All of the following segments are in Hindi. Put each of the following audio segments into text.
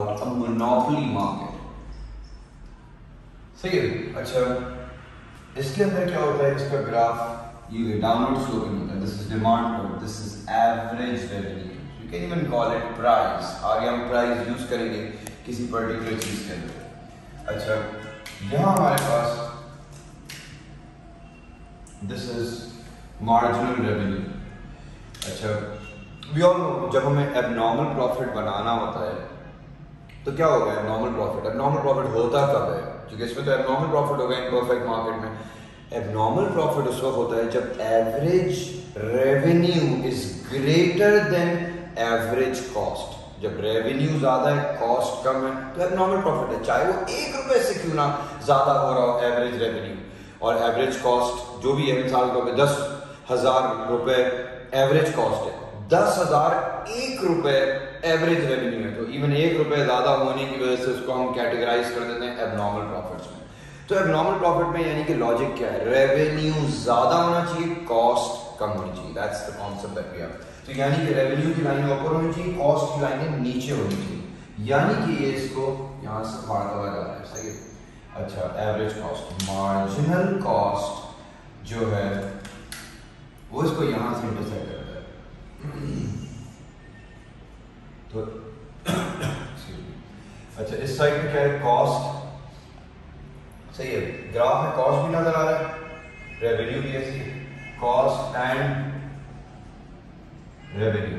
a monopoly market. सही है। अच्छा, इसके अंदर क्या होता है, इसका ग्राफ ये डाउनवर्ड स्लोपिंग होता है. This is demand curve, this is average revenue. You can even call it price. आगे हम प्राइस यूज करेंगे किसी पर्टिकुलर चीज के अंदर. अच्छा, यहाँ हमारे पास दिस इज मार्जिनल रेवेन्यू. अच्छा, वी ऑल नो जब हमें एबनॉर्मल प्रॉफिट बनाना होता है तो क्या होगा एबनॉर्मल प्रॉफिट. एबनॉर्मल प्रॉफिट होता कब है, क्योंकि इसमें तो एबनॉर्मल प्रॉफिट होगा इन परफेक्ट मार्केट में. एबनॉर्मल प्रॉफिट उस वक्त होता है जब average revenue is greater than average cost. जब रेवेन्यू ज्यादा है, कॉस्ट कम है, तो एबनॉर्मल प्रॉफिट है. चाहे वो 1 रुपए से क्यों ना ज्यादा हो रहा हो एवरेज रेवेन्यू और एवरेज कॉस्ट जो भी है. मिसाल के तौर पर 10,000 रुपए एवरेज कॉस्ट है, 10,000 1 रुपए एवरेज रेवेन्यू है, तो इवन 1 रुपए ज्यादा होने की वजह से उसको हम कैटेगराइज कर देते हैं एबनॉर्मल प्रॉफिट्स में. तो एबनॉर्मल प्रॉफिट में यानी कि लॉजिक क्या है, रेवेन्यू ज्यादा होना चाहिए, कॉस्ट कम होनी चाहिए. That's the concept that we have. तो यानी कि रेवेन्यू की लाइन ऊपर होनी चाहिए, कॉस्ट की लाइन नीचे होनी चाहिए. यानी कि ये इसको यहां से फाड़ता हुआ जा रहा है. सही है. अच्छा, एवरेज कॉस्ट, मार्जिनल कॉस्ट जो है वो इसको यहां से इंटरसेक्ट करता है. तो अच्छा, इस साइड में क्या है, कॉस्ट. सही है. ग्राफ में कॉस्ट भी नजर आ रहा है, रेवेन्यू भी ऐसी है, कॉस्ट एंड रेवेन्यू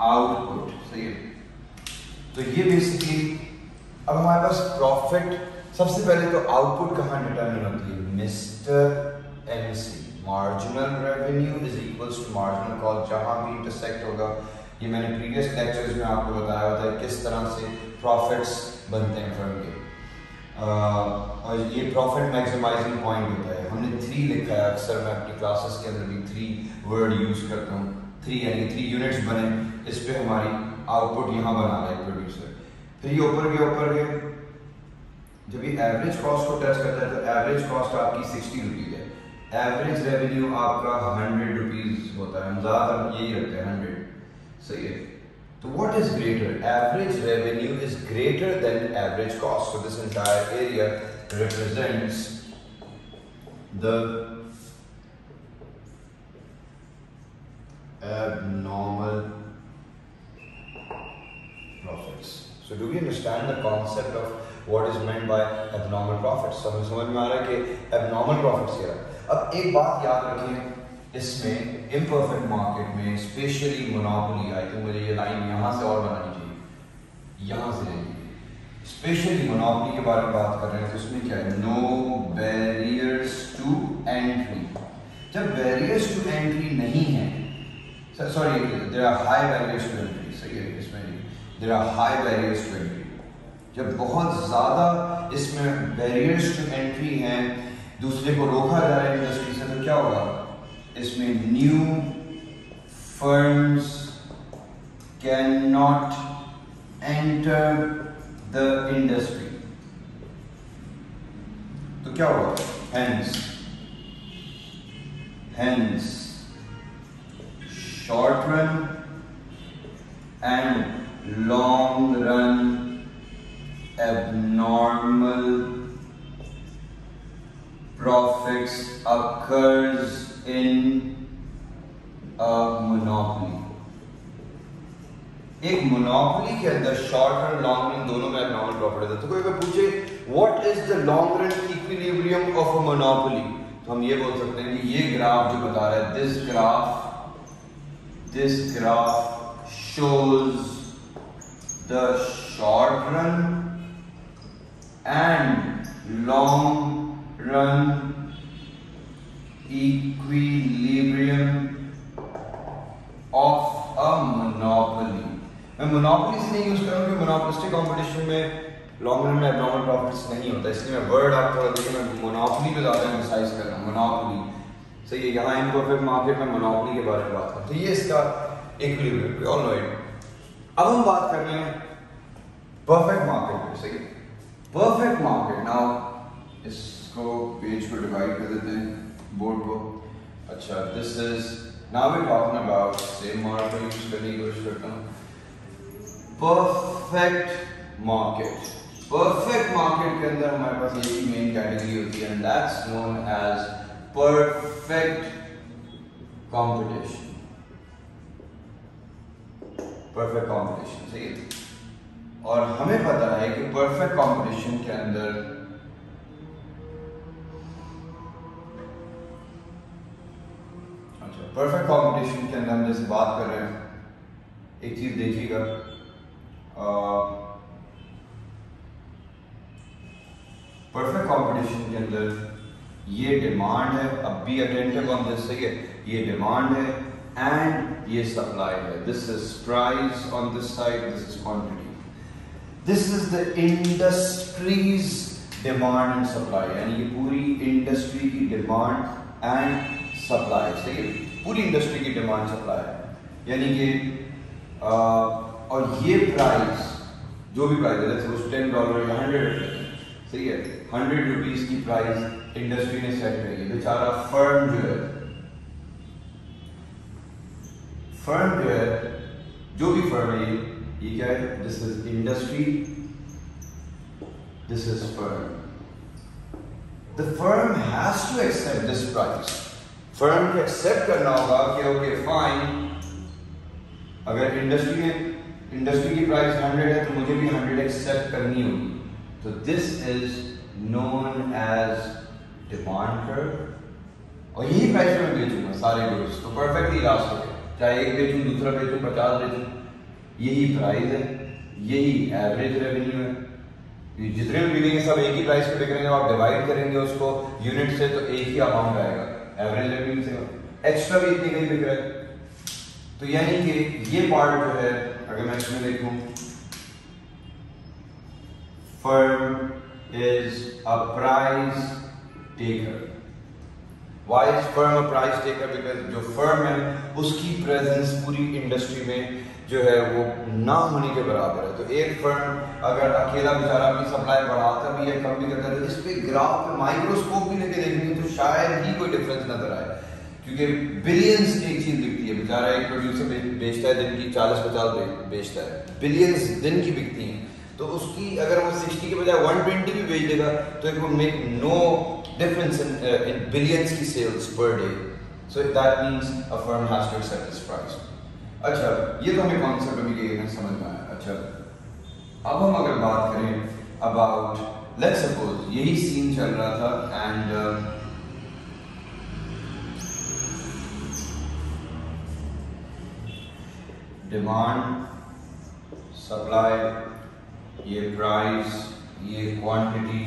आउटपुट. सही है. तो ये बेसिकली अब हमारे पास प्रॉफिट. सबसे पहले तो आउटपुट कहां डिटरमिन होती है, mister MC. Marginal revenue is equals to marginal cost. जहां भी इंटरसेक्ट होगा, ये मैंने प्रीवियस लेक्चर्स में आपको बताया होता है किस तरह से प्रॉफिट्स बनते हैं फर्म के. और ये प्रॉफिट मैक्सिमाइजिंग पॉइंट होता है. हमने 3 लिखा है. अक्सर मैं अपनी क्लासेस के अंदर भी 3 वर्ड यूज करता हूँ. 3 यानी 3 यूनिट्स बने, इस पे हमारी आउटपुट यहाँ बना रहा है प्रोड्यूसर. फिर ये ऊपर गए. जब ये एवरेज कॉस्ट को टच करता है तो एवरेज कॉस्ट आपकी 60 रुपीज है, एवरेज रेवेन्यू आपका 100 रुपीज होता है. हम ज्यादातर यही रखते हैं 100. सही है. तो what is greater? Average revenue is greater than average cost. So this entire area represents the abnormal profits. So do we understand the concept of what is meant by abnormal profits? So हमें समझ में आ रहा है कि abnormal profits क्या है. अब एक बात याद रखिए, इसमें इम्परफेक्ट मार्केट में स्पेशली मोनोपोली, आई थिंक मुझे ये लाइन यहाँ से और बनानी चाहिए, यहाँ से लेंगे. स्पेशली मोनोपोली के बारे में बात कर रहे हैं तो उसमें क्या है, नो बैरियर्स टू एंट्री. जब बैरियर्स टू एंट्री नहीं है, sorry, there are high barriers to entry. सही है. इसमें there are high barriers to entry. जब बहुत ज्यादा इसमें बैरियर्स टू एंट्री हैं, दूसरे को रोका जा रहा है इंडस्ट्री से, तो क्या होगा, इसमें new firms can not enter the industry. तो क्या होगा, hence short run and long run abnormal profits occurs in a monopoly. एक मोनोपोली के अंदर शॉर्ट रन लॉन्ग रन दोनों में एबनॉर्मल प्रॉफिट होता है. तो कोई अगर पूछे what is the long run equilibrium of a monopoly, तो हम ये बोल सकते हैं कि ये ग्राफ जो बता रहा है, this graph shows the short run and long run equilibrium of a monopoly. मैं मोनोपोली से नहीं यूज करूंगा क्योंकि मोनोपोलिस्टिक कंपटीशन में लॉन्ग रन में एबनॉर्मल प्रॉफिट्स नहीं होता, इसलिए मैं वर्ड आपको देखिए, मैं मोनोपोली पे ज्यादा एम्फसाइज कर रहा हूँ. मोनोपोली. सही है. यहाँ इम्परफेक्ट मार्केट में मोनोपोली के बारे में बात करते हैं. तो ये इसका equilibrium, we all know it. अब हम बात कर रहे हैं परफेक्ट मार्केट पे. सही है. Perfect market. नाउ इसको पेज को डिवाइड कर देते हैं बोर्ड को. अच्छा, this is Now we're talking about same model use करने की कोशिश करता हूँ. Perfect market. परफेक्ट मार्केट के अंदर हमारे पास एक ही मेन कैटेगरी होती है, and that's known as perfect competition. Perfect competition, सही है। और हमें पता है कि परफेक्ट कंपटीशन के अंदर परफेक्ट कंपटीशन के अंदर हम जैसे बात कर रहे हैं, एक चीज देखिएगा, परफेक्ट कंपटीशन के अंदर ये डिमांड है, अब बी अटेंटिव ऑन दिस, सही है, ये डिमांड है एंड ये सप्लाई है। This is price on this side, this is quantity. This is the industries demand and supply, यानी ये पूरी इंडस्ट्री की डिमांड एंड सप्लाई, सही है, पूरी इंडस्ट्री की डिमांड सप्लाई, यानी कि और ये प्राइस, जो भी प्राइस है, जैसे $10 या $100, सही है, 100 रुपीज की प्राइस इंडस्ट्री ने सेट करी है। बेचारा फर्म जो है, जो भी फर्म है, ये क्या है, this is industry, this is firm. The firm has to accept this price. Firm को एक्सेप्ट करना होगा कि ओके फाइन, अगर इंडस्ट्री की प्राइस 100 है तो मुझे भी 100 एक्सेप्ट करनी होगी। तो this is known as demand curve, और यही प्राइस में बेचूंगा सारे गुड्स, तो परफेक्टली इलास्टिक है, चाहे एक बेचूं, दूसरा बेचूं, 50 बेचूं, यही प्राइस है, यही एवरेज रेवेन्यू है। जितने भी बिकेंगे सब एक ही प्राइस पे बिक रहे हैं, आप डिवाइड करेंगे उसको यूनिट से तो एक ही अमाउंट आएगा एवरेज रेवेन्यू से, एक्स्ट्रा भी इतनी कहीं बिक रहा है। तो यानी कि ये पार्ट जो है, अगर मैं इसमें देखूं, firm is a price taker. Why is firm a price taker? Because जो फर्म है उसकी प्रेजेंस पूरी इंडस्ट्री में जो है वो ना होने के बराबर है। तो एक फर्म अगर अकेला बेचारा अपनी सप्लाई बढ़ाता भी है, कम भी करता है, तो इस पे ग्राफ पे माइक्रोस्कोप भी लेके देखेंगे तो शायद ही कोई डिफरेंस नजर आए, क्योंकि बिलियंस की एक चीज बिकती है। बेचारा एक प्रोड्यूसर बेचता है दिन की 40-50 बेचता है, बिलियंस दिन की बिकती हैं, तो उसकी अगर वो 60 के बजाय 120 भी बेच देगा तो it will make no difference in billions की sales per day. So that means a firm has to accept this price. अच्छा, ये तो हमें कॉन्सेप्ट अभी के समझ में आया। अच्छा, अब हम अगर बात करें अबाउट, लेट्स सपोज यही सीन चल रहा था एंड डिमांड, सप्लाई, ये प्राइस, ये क्वांटिटी,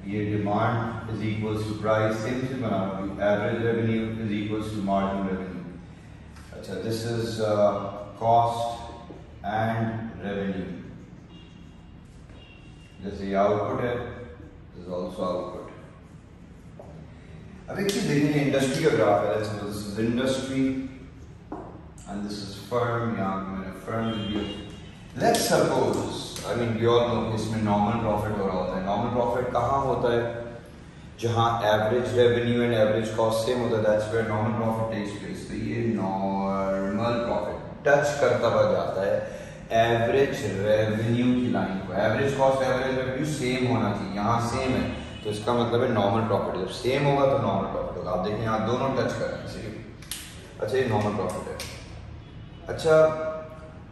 ये demand is equals to price, same चीज बना रहा हूँ, average revenue is equals to margin revenue. अच्छा, this is cost and revenue, जैसे ये आउटपुट है, दिस इज आल्सो आउटपुट। अब एक चीज देखिए, इंडस्ट्री का ग्राफ है, let's suppose this is industry and this is firm, यहाँ मैंने फर्म लिया। Let's suppose, I mean we all know इसमें नॉर्मल प्रॉफिट हो रहा होता है। नॉर्मल प्रॉफिट कहाँ होता है? जहाँ average revenue and average cost same होता है, that's where normal profit takes place. तो ये नॉर्मल प्रॉफिट टच करता हुआ जाता है एवरेज रेवेन्यू की लाइन को। Average cost, average revenue same होना चाहिए, यहाँ सेम है तो इसका मतलब है नॉर्मल प्रॉफिट। जब सेम होगा तो नॉर्मल प्रॉफिट होगा। आप देखें यहाँ दोनों टच कर रहे हैं, सही। अच्छा, ये नॉर्मल प्रॉफिट है। अच्छा,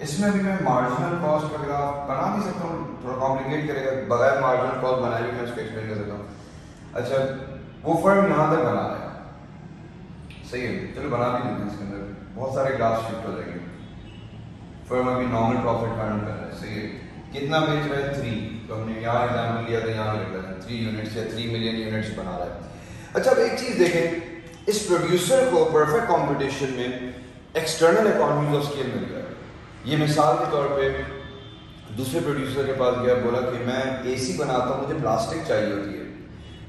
इसमें भी मैं मार्जिनल कॉस्ट का ग्राफ बना भी सकता हूँ, थोड़ा कॉम्प्लिकेट करेगा, बगैर मार्जिनल कॉस्ट बनाए भी मैं उसको एक्सप्लेन कर सकता हूँ। अच्छा, वो फर्म यहाँ तक बना रहा है, सही है, चलो बना भी देते हैं। इसके अंदर बहुत सारे ग्राफ शिफ्ट हो जाएंगे। फर्म अभी नॉर्मल प्रॉफिट अर्न कर रहा है, सही है, कितना बेच रहा है? 3। तो हमने यहाँ एग्जाम्पल लिया था, यहाँ भी रखा है 3 यूनिट्स या 3 मिलियन यूनिट्स बना रहा है। अच्छा, अब एक चीज देखें, इस प्रोड्यूसर को परफेक्ट कॉम्पिटिशन में एक्सटर्नल इकोनॉमीज ऑफ स्केल मिल गया। ये मिसाल के तौर पे दूसरे प्रोड्यूसर के पास गया, बोला कि मैं एसी बनाता हूँ, मुझे प्लास्टिक चाहिए होती है,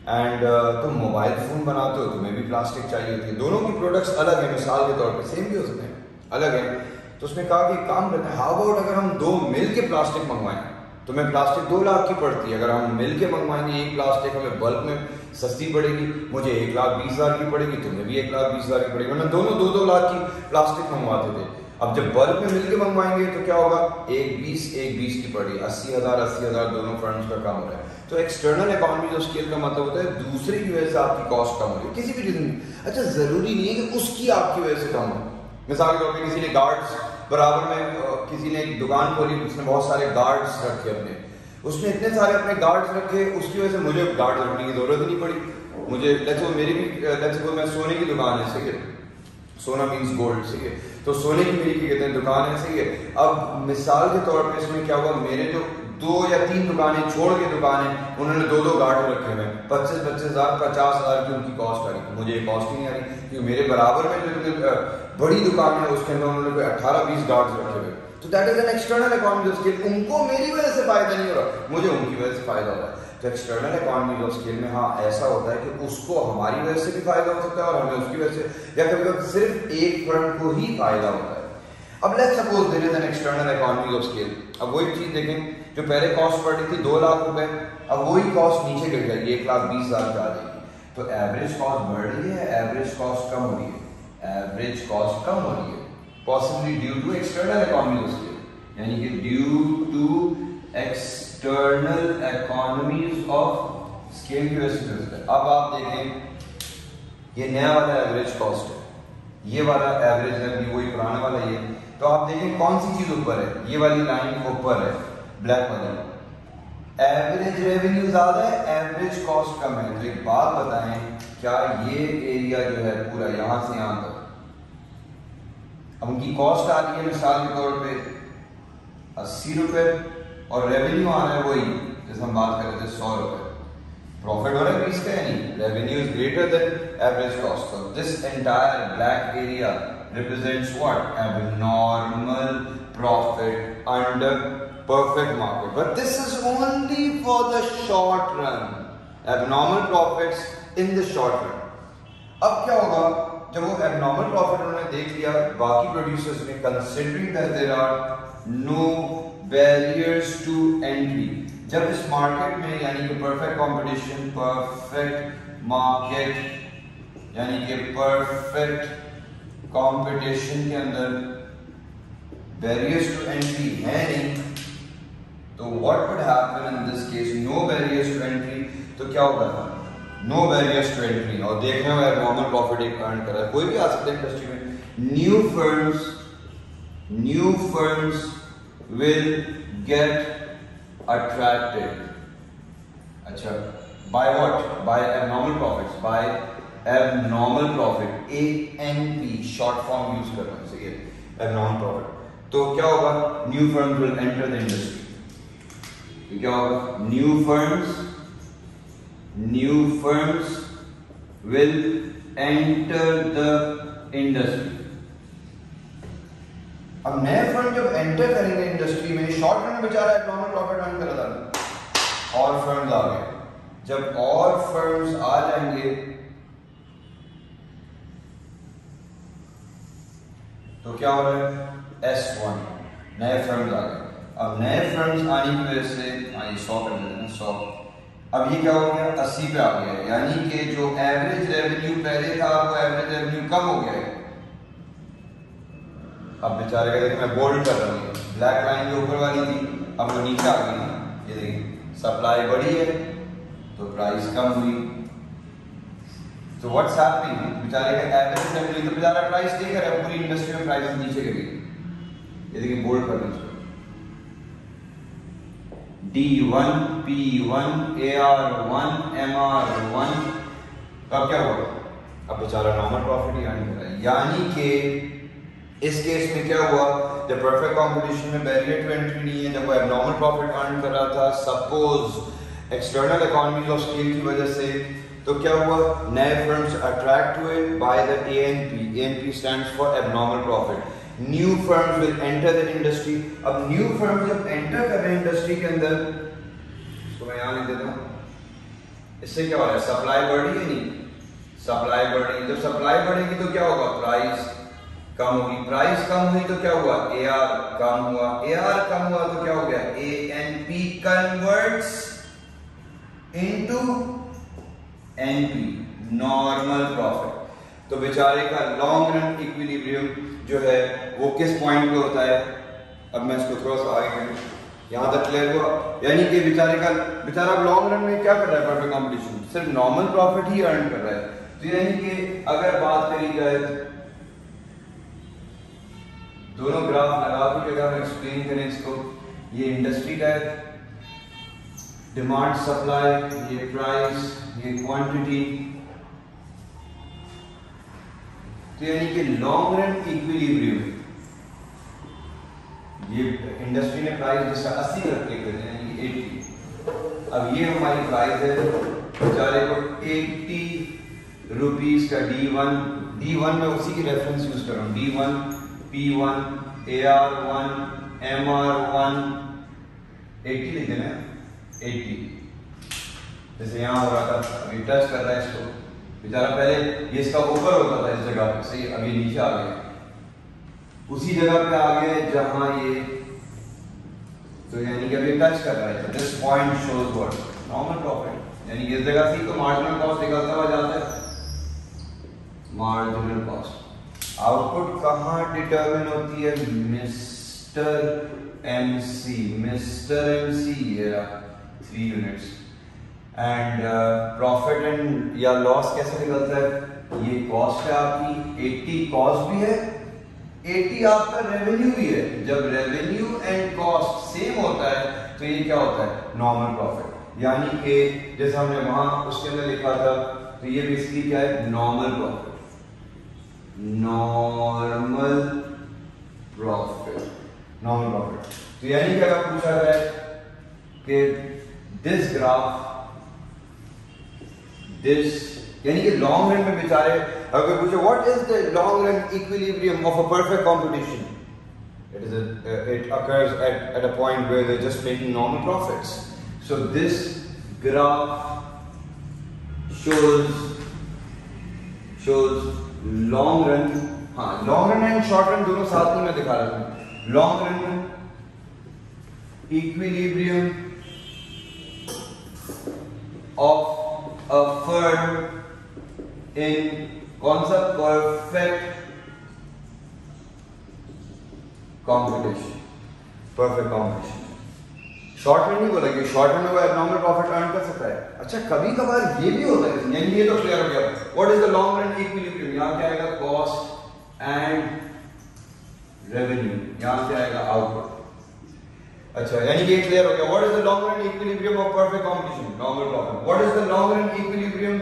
एंड तुम मोबाइल फ़ोन बनाते हो, तुम्हें भी प्लास्टिक चाहिए होती है। दोनों की प्रोडक्ट्स अलग है, मिसाल के तौर पे सेम भी हो सकते हैं। अलग है। तो उसने कहा कि काम करते हैं, हाउ अबाउट अगर हम 2 मिल के प्लास्टिक मंगवाएं, तुम्हें प्लास्टिक 2 लाख की पड़ती है, अगर हम मिल के मंगवाएंगे एक प्लास्टिक हमें बल्क में सस्ती पड़ेगी, मुझे 1,20,000 की पड़ेगी, तुम्हें भी 1,20,000 की पड़ेगी, वरना दोनों 2-2 लाख की प्लास्टिक मंगवाते थे। अब जब बल्क में मिलके मंगवाएंगे तो क्या होगा, 1,20 की पड़ी, 80,000 दोनों फर्म्स का काम हो रहा है। तो एक्सटर्नल इकोनॉमीज ऑफ स्केल का मतलब होता है दूसरे की वजह से आपकी कॉस्ट कम हो रही है किसी भी रीजन। अच्छा, जरूरी नहीं है कि उसकी आपकी वजह से कम हो। मिसाल के तौर पर किसी ने गार्ड्स बराबर में किसी ने एक दुकान खोली, उसने बहुत सारे गार्ड्स रखे अपने, उसने इतने सारे अपने गार्ड्स रखे, उसकी वजह से मुझे गार्ड रखने की जरूरत ही नहीं पड़ी। मुझे मेरी भी मैं सोने की दुकान है, सही है, सोना मीन्स गोल्ड, सही है, तो सोने की मेरी क्या कहते हैं दुकान है, सही है। अब मिसाल के तौर पे इसमें क्या हुआ, मेरे जो 2 या 3 दुकानें छोड़ के दुकानें, उन्होंने 2-2 गार्ड रखे हुए, 25,000 50,000 की उनकी कॉस्ट आ रही, मुझे कॉस्ट ही नहीं आ रही, क्योंकि मेरे बराबर में जो बड़ी दुकान है उसके अंदर उन्होंने 18-20 गार्ड्स रखे हुए। तो that is an external economy of scale. उनको मेरी वजह से फायदा नहीं हो रहा, मुझे उनकी वजह से फायदा हो रहा है। तो एक्सटर्नल इकोनॉमी ऑफ स्केल में हाँ ऐसा होता है कि उसको हमारी वजह से भी फायदा हो सकता है और हमें उसकी वजह से, या कभी कभी सिर्फ एक फर्म को ही फायदा होता है। अब let's suppose there is an external economy of scale. अब वही चीज देखें, जो पहले कॉस्ट पड़ रही थी 2 लाख रुपए, अब वही कॉस्ट नीचे गिर जाएगी, 1,20,000 पे आ जाएगी। तो एवरेज कॉस्ट बढ़ रही है, एवरेज कॉस्ट कम हो रही है, एवरेज कॉस्ट कम हो रही है, possibly due to external economy of scale, यानी कि due to external economies of scale की वजह से। अब आप देखें, ये नया वाला एवरेज कॉस्ट है, ये वाला एवरेज है, वही पुराना वाला ये। तो आप देखें कौन सी चीज ऊपर है, ये वाली लाइन ऊपर है, ब्लैक वाली। एवरेज रेवेन्यू ज्यादा है, एवरेज कॉस्ट कम है। तो एक बात बताएं, क्या ये एरिया जो है पूरा यहां से यहां तक, अब उनकी कॉस्ट आ रही है मिसाल के तौर पे 80 रुपए और रेवेन्यू आ रहा है वही जैसे हम बात कर रहे थे 100 रुपए, प्रॉफिट हो रहा है 20 का, यानी revenue is greater than average cost. So this entire black area represents what? Abnormal profit under perfect market. But this is only for the short run. Abnormal profits in the short run. अब क्या होगा जब वो abnormal profit उन्होंने देख लिया बाकी प्रोड्यूसर्स ने, considering that there are no barriers to entry, जब इस मार्केट में यानी कि perfect competition, perfect market यानी कि perfect कंपटीशन के अंदर बैरियर्स टू एंट्री है नहीं, तो what would happen in this case, no barriers to entry. तो क्या होगा, नो बैरियर्स टू एंट्री, और देखने में नॉर्मल प्रॉफिट एक अर्न कर रहा है, कोई भी आ सकता है इंडस्ट्री में। New firms will get attracted, अच्छा by what, by abnormal profits, by abnormal profit, ANP short form use कर रहा हूं, सही है, एबनॉर्मल प्रॉफिट। तो क्या होगा, new firms will enter the industry, क्या होगा, new firms will enter the industry. अब नए फर्म जब एंटर करेंगे इंडस्ट्री में, शॉर्ट रन में बेचारा एबनॉर्मल प्रॉफिट अर्न कर रहा था, और फर्म्स आ गए, जब और फर्म्स आ जाएंगे तो क्या हो रहा है, S1 नए फर्म्स आ गए। अब नए फर्म्स आने की वजह से 100 कर देते हैं 100, अब ये क्या हो गया 80 पे आ गया, यानी कि जो एवरेज रेवेन्यू पहले था वो एवरेज रेवेन्यू कम हो गया है। अब बेचारे का देखिए, मैं बोल्ड कर रहा हूँ, ब्लैक लाइन जो ऊपर वाली थी अब वो नीचे आ गई ना, ये देखिए सप्लाई बढ़ी है तो प्राइस कम हुई। तो व्हाट्स हैपनिंग, बेचारे का एवरेज रेवेन्यू, तो बेचारा प्राइस देख रहा है, पूरी इंडस्ट्री में प्राइस नीचे गिर गई। ये देखिए बोल्ड कर दीजिए, D1, P1, AR1, MR1, अब क्या हुआ, अब बेचारा नॉर्मल प्रॉफिट ही अर्न कर रहा है। यानी कि इस केस में क्या हुआ, जब परफेक्ट कंपटीशन में बैरियर टू एंट्री नहीं है, जब वो एबनॉर्मल प्रॉफिट अर्न कर रहा था suppose external economies of scale की वजह से, तो क्या हुआ, नए फर्म्स अट्रैक्ट हुए by the ANP, ANP stands for abnormal profit. New firms will enter the industry. अब न्यू फर्म्स जब एंटर कर रहे हैं इंडस्ट्री के अंदर, इसको मैं यहां लिख देता हूं, इससे क्या हो रहा है, सप्लाई बढ़ रही है, नहीं सप्लाई बढ़ रही है, जब सप्लाई बढ़ेगी तो क्या होगा, प्राइस कम होगी, प्राइस कम हुई तो क्या हुआ, AR कम हुआ, AR कम हुआ तो क्या हो गया, ANP converts into NP, normal profit. तो बेचारे का लॉन्ग रन इक्विलिब्रियम जो है वो किस पॉइंट पे होता है, अब मैं इसको थोड़ा सा आगे करूं, यहां तक क्लियर हुआ। यानी कि बेचारा लॉन्ग रन में क्या कर रहा है, परफेक्ट कंपटीशन सिर्फ नॉर्मल प्रॉफिट ही अर्न कर रहा है। तो यानी कि अगर बात करी जाए, दोनों ग्राफ लगा के अगर हम एक्सप्लेन करें इसको, ये इंडस्ट्री का है, डिमांड सप्लाई, ये प्राइस, ये क्वांटिटी। तो यानी कि लॉन्ग रन इक्विलिब्रियम, ये इंडस्ट्री ने प्राइस जैसा 80 रख के कर यानी कि 80, अब ये हमारी प्राइस है, बेचारे को 80 रुपीज का D1 में उसी की रेफरेंस यूज कर रहा हूं, D1 P1 AR1 MR1 80 लिख देना, 80 जैसे यहां हो रहा था, अभी टच कर रहा है इसको, बेचारा पहले ये इसका ऊपर होता था इस जगह पे, सही, अभी नीचे आ गया, उसी जगह पे आ गए जहां ये, तो यानी कि अभी टच कर रहा है, this point shows what, normal profit, यानी इस जगह से तो मार्जिनल कॉस्ट निकलता हुआ जाता है, मार्जिनल कॉस्ट। आउटपुट कहां डिटरमिन होती है, मिस्टर एमसी, ये रहा 3 यूनिट्स, एंड प्रॉफिट एंड या लॉस कैसे निकलता है, ये कॉस्ट है आपकी, 80 कॉस्ट भी है, 80 आपका रेवेन्यू भी है। जब रेवेन्यू एंड कॉस्ट सेम होता है तो ये क्या होता है, नॉर्मल प्रॉफिट। यानी कि जैसे हमने वहां उसके अंदर लिखा था, तो ये बेसिकली क्या है, नॉर्मल प्रॉफिट, नॉर्मल प्रॉफिट। तो यानी कि अगर पूछा जाए कि दिस ग्राफ, यानी कि लॉन्ग रन में बेचारे अगर पूछे what is the long run equilibrium of a perfect competition, it occurs at a point where they're just making normal profits. So this graph shows long run, long run and short run दोनों साथ में मैं दिखा रहा हूं। long run equilibrium of a firm in कौन सा, perfect competition, शॉर्ट रन नहीं बोला कि शॉर्ट रन में वो एब्नॉर्मल प्रॉफिट अर्न कर सकता है। अच्छा, कभी कभार ये भी होता है, यानी ये तो क्लियर हो गया, what is the long run equilibrium, यहां क्या आएगा, कॉस्ट एंड रेवेन्यू, यहां से आएगा आउटपुट। अच्छा, यानी ये क्लियर हो गया, what is the long run equilibrium of perfect competition, normal profit, what is the long run equilibrium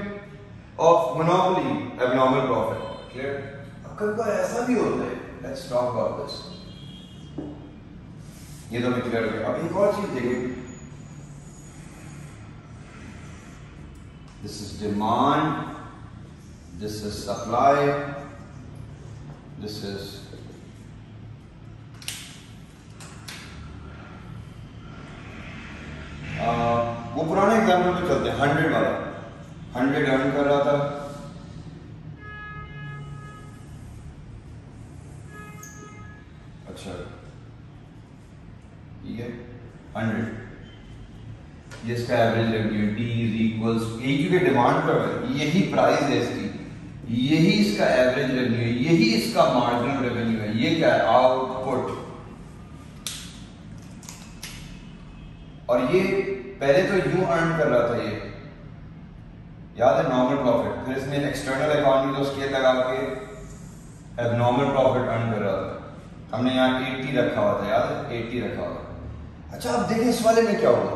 of monopoly, abnormal profit, clear. अब कभी कभार ऐसा भी होता है, लेट्स टॉक अबाउट दिस, ये तो क्लियर हो गया। अब एक और चीज देखिए, this is demand, this is supply, this is वो पुराने एग्जाम्पल पे चलते हैं, 100 वाला, 100 अर्न कर रहा था, अच्छा ठीक है 100, ये इसका average revenue D is equals, क्योंकि डिमांड पर है, यही प्राइस है इसकी, यही इसका एवरेज रेवेन्यू है, यही इसका मार्जिनल रेवेन्यू है, ये क्या है, आउटपुट। और ये पहले तो यूं अर्न कर रहा था, ये याद है, नॉर्मल प्रॉफिट, फिर इसने एक्सटर्नल इकोनॉमी को स्केल लगा के एबनॉर्मल प्रॉफिट अर्न कर रहा था, हमने यहाँ 80 रखा हुआ था, याद है, 80 रखा हुआ था। अच्छा, अब देखिए इस वाले में क्या होगा,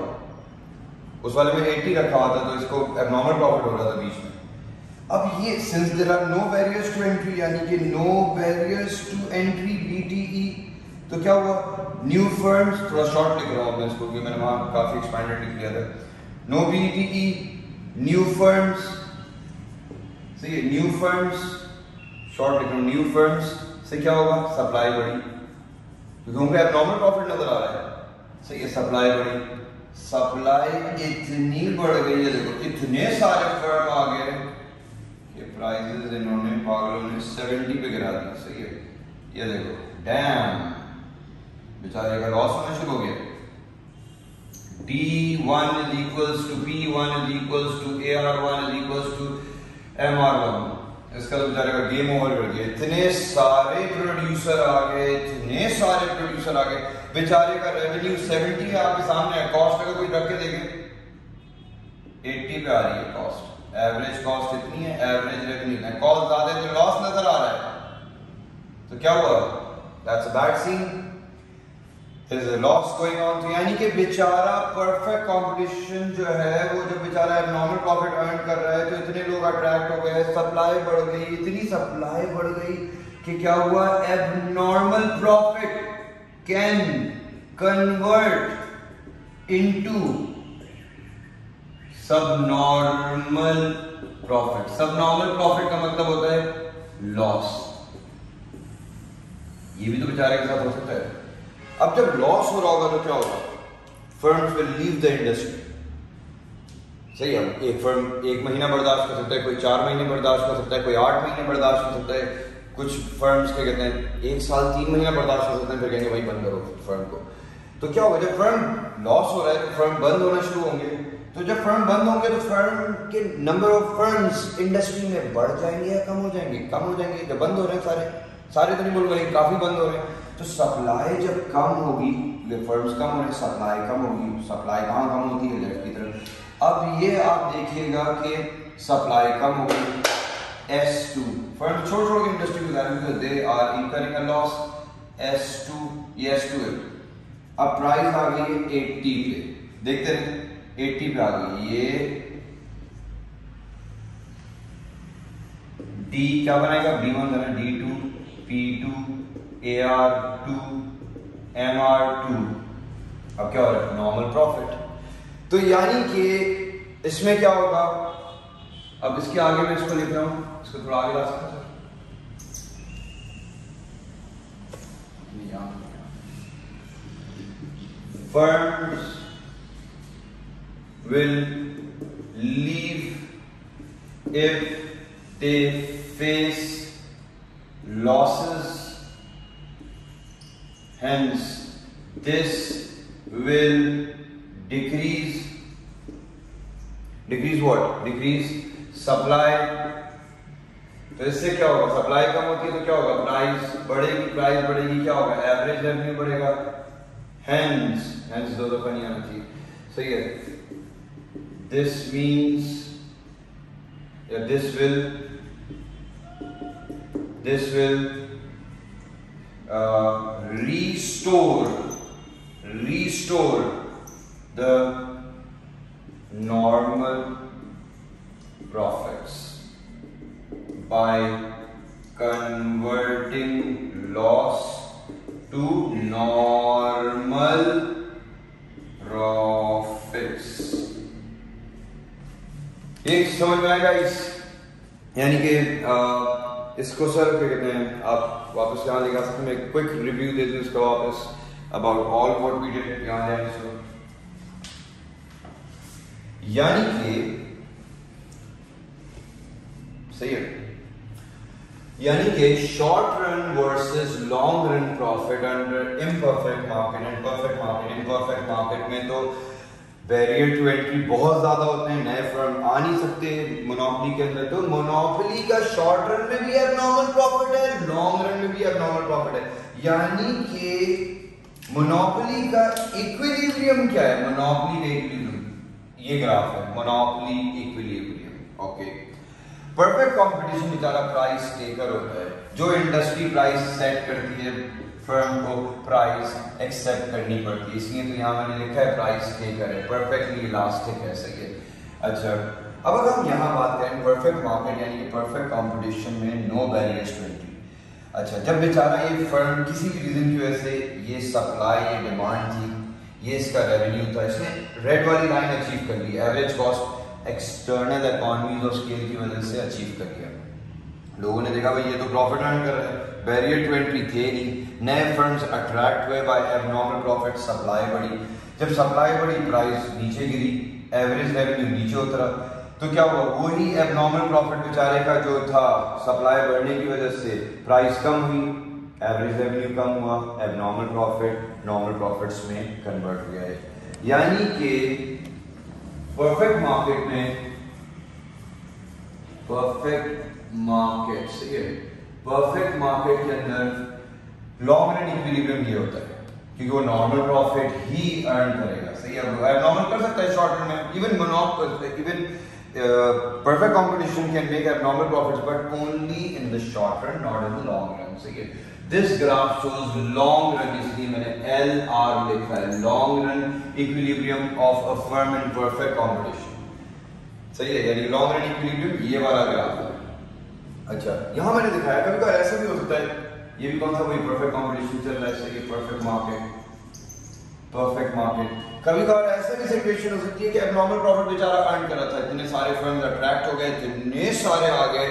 उस वाले में 80 रखा हुआ था, तो इसको एबनॉर्मल प्रॉफिट हो रहा था बीच में। अब ये since there are no barriers to entry, यानी कि no barriers to entry BTE, तो क्या हुआ, न्यू फर्म्स, थोड़ा शॉर्ट लिख रहा हूं मैं इसको क्योंकि मैंने वहां काफी एक्सपेंडेड लिख लिया था, नो BTE, न्यू फर्म्स, सही है, न्यू फर्म्स, शॉर्ट लिख रहा हूं, न्यू फर्म्स से क्या होगा, सप्लाई बढ़ी, क्योंकि उनको एबनॉर्मल प्रॉफिट नजर आ रहा है, सही है, सप्लाई बढ़ी, सप्लाई इतनी बढ़ गई है, देखो इतने सारे फर्म आ गए कि प्राइसेस इन्होंने पागलों ने 70 पे गिरा दिए, सही है, ये देखो डैम, बेचारे का लॉस होना शुरू हो गया। D1 is equals to P1 is equals to AR1 is equals to MR1। इसका तो बेचारे का गेम ओवर कर दिया। इतने सारे प्रोड्यूसर आ गए, इतने सारे प्रोड्यूसर आ गए, बेचारे का रेवेन्यू 70 आपके सामने है। कॉस्ट अगर कोई रख के देखे 80 पे आ रही है कॉस्ट, एवरेज कॉस्ट इतनी है, एवरेज रेवेन्यू है, कॉस्ट ज्यादा है तो लॉस नजर आ रहा है। तो क्या हुआ? That's a bad scene, there is a loss going on. तो यानी कि बेचारा परफेक्ट कंपटीशन जो है वो जब बेचारा एबनॉर्मल प्रॉफिट अर्न कर रहा है तो इतने लोग अट्रैक्ट हो गए, सप्लाई बढ़ गई, इतनी सप्लाई बढ़ गई कि क्या हुआ? Abnormal profit can convert into subnormal profit. Subnormal profit का मतलब होता है लॉस। ये भी तो बेचारे के साथ हो सकता है। अब जब लॉस हो रहा होगा तो क्या होगा? Firms will leave the industry. सही है, एक फर्म 1 महीना बर्दाश्त कर सकता है, कोई 4 महीने बर्दाश्त कर सकता है, कोई 8 महीने बर्दाश्त कर सकता है, कुछ फर्म्स क्या कहते हैं 1 साल 3 महीना बर्दाश्त कर सकते हैं, फिर कहेंगे भाई बंद करो फर्म को। तो क्या होगा? जब फर्म लॉस हो रहा है तो फर्म बंद होना शुरू होंगे। तो जब फर्म बंद होंगे तो फर्म के नंबर ऑफ फर्म्स इंडस्ट्री में बढ़ जाएंगे या कम हो जाएंगे? कम हो जाएंगे। जब बंद हो रहे हैं सारे तो नहीं बोलूंगा लेकिन काफी बंद हो रहे हैं, तो सप्लाई जब कम होगी, फर्म्स कम हो रहे हैं, सप्लाई कम होगी। सप्लाई कहाँ कम होती है? लेफ्ट की तरफ। अब ये आप देखिएगा कि सप्लाई कम होगी, S2 फर्म छोड़ के इंडस्ट्री को जा रहे हैं, they are incurring a loss. S2 ये S2 है। अब प्राइस आ गई है 80 पे, देखते रहे 80 पे आ गई। ये D क्या बनाएगा? B1 था ना, D2 P2 AR2 MR2। अब क्या हो रहा है? Normal profit. तो यानी कि इसमें क्या होगा? अब इसके आगे मैं इसको लिख रहा हूं, इसको थोड़ा आगे ला सकता हूं। Firms will leave if they face losses, hence this will decrease what? Decrease supply। तो इससे क्या होगा? सप्लाई कम होती है तो क्या होगा? प्राइस बढ़ेगी, क्या होगा? एवरेज रेवेन्यू बढ़ेगा। hence दो दफा नहीं आना चाहिए, सही है। this means this will restore the normal profits by converting loss to normal profits। एक समझ में आएगा इस, यानी कि इसको सर क्या कहते हैं, आप वापस यहाँ लिखा सकते हैं। मैं क्विक रिव्यू दे दूं इसका वापस about all what we did. यहाँ जाए इसको, यानी कि सही है, यानी कि short run versus long run profit under imperfect market and perfect market. Imperfect market में तो बैरियर टू एंट्री बहुत ज्यादा होते हैं, नए फर्म आ नहीं सकते मोनोपोली के अंदर। तो मोनोपोली का शॉर्ट रन में भी एबनॉर्मल प्रॉफिट है, लॉन्ग रन में भी एबनॉर्मल प्रॉफिट है। यानी कि मोनोपोली का इक्विलिब्रियम क्या है? मोनोपोली का इक्विलिब्रियम ये ग्राफ है, monopoly equilibrium. Okay, perfect competition बेचारा प्राइस टेकर होता है। जो इंडस्ट्री प्राइस सेट करती है फर्म को प्राइस एक्सेप्ट करनी पड़ती है, इसलिए तो यहाँ मैंने लिखा है प्राइस टेकर है, परफेक्टली इलास्टिक है, सही है। अच्छा, अब अगर हम यहाँ बात करें परफेक्ट मार्केट यानी कि परफेक्ट कंपटीशन में नो बैरियर्स टू एंट्री। अच्छा, जब बेचारा ये फर्म किसी भी रीजन की वजह से ये सप्लाई ये डिमांड थी, ये इसका रेवेन्यू था, इसने रेड वाली लाइन अचीव कर ली, average cost external economies of scale की वजह से अचीव कर लिया। लोगों ने देखा भाई ये तो प्रॉफिट अर्न कर रहा है, बैरियर टू एंट्री थे नहीं, नए फर्म्स अट्रैक्ट हुए बाय एबनॉर्मल प्रॉफिट, सप्लाई बढ़ी। जब सप्लाई बढ़ी प्राइस नीचे गिरी, एवरेज रेवेन्यू नीचे उतरा, तो क्या हुआ? वही एबनॉर्मल प्रॉफिट बेचारे का जो था सप्लाई बढ़ने की वजह से प्राइस कम हुई, एवरेज रेवेन्यू कम हुआ, एबनॉर्मल प्रॉफिट नॉर्मल प्रॉफिट्स में कन्वर्ट हो गया है। यानी कि परफेक्ट मार्केट में, परफेक्ट मार्केट सही है, परफेक्ट मार्केट के अंदर लॉन्ग रन इक्विलिब्रियम ये होता है क्योंकि वो नॉर्मल प्रॉफिट ही अर्न करेगा, सही है। एबनॉर्मल कर सकता है शॉर्ट रन में, even perfect competition can make abnormal profits but only in the short run, not in the long run, सही है। This graph shows long run, इसलिए मैंने LR लिखा है, long run equilibrium of a firm in perfect competition, सही है। यानी long run equilibrium ये वाला ग्राफ है। अच्छा, यहाँ मैंने दिखाया कभी कभी ऐसा भी हो सकता है, ये भी कौन सा वही perfect competition चल रहा है, सही है, perfect market। कभी कभार ऐसे भी सिचुएशन हो सकती है कि एबनॉर्मल प्रॉफिट बेचारा अर्न कर रहा था, इतने सारे फर्म्स अट्रैक्ट हो गए, इतने सारे आ गए,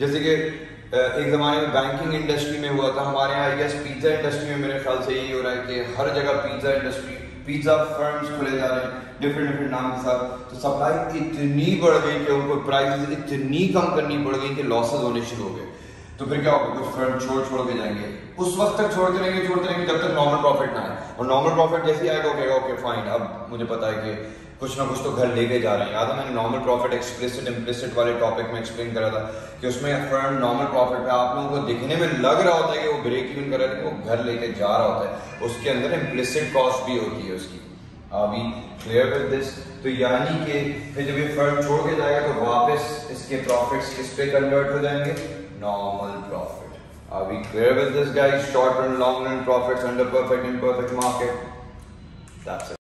जैसे कि एक जमाने में बैंकिंग इंडस्ट्री में हुआ था, हमारे यहाँ आई गेस पिज्जा इंडस्ट्री में मेरे ख्याल से यही हो रहा है कि हर जगह पिज्जा इंडस्ट्री, पिज्जा फर्म्स खुले जा रहे हैं डिफरेंट नाम के साथ। तो सप्लाई इतनी बढ़ गई कि उनको प्राइसेस इतनी कम करनी पड़ गई कि लॉसेस होने शुरू हो गए। तो फिर क्या होगा, कुछ फर्म छोड़ के जाएंगे, उस वक्त तक छोड़ते रहेंगे जब तक नॉर्मल प्रॉफिट ना आए, और नॉर्मल प्रॉफिट जैसे ही आएगा ओके फाइन, अब मुझे पता है कि कुछ ना कुछ तो घर लेके जा रहे हैं। याद है मैंने नॉर्मल प्रॉफिट एक्सप्लिसिट इम्प्लिसिट वाले टॉपिक में एक्सप्लेन करा था कि उसमें फर्म नॉर्मल प्रॉफिट पे आप लोगों को दिखने में लग रहा होता है कि वो ब्रेक इवन कर रहा है, वो घर लेके जा रहा होता है, उसके अंदर इम्प्लिसिट कॉस्ट भी होती है उसकी। अभी क्लियर विद दिस? तो यानी कि फिर जब ये फर्म छोड़ के जाएगा तो वापस इसके प्रॉफिट्स किस पे कन्वर्ट हो जाएंगे, normal profit. Are we clear with this, guys? Short run, long run profits under perfect, imperfect market. That's it.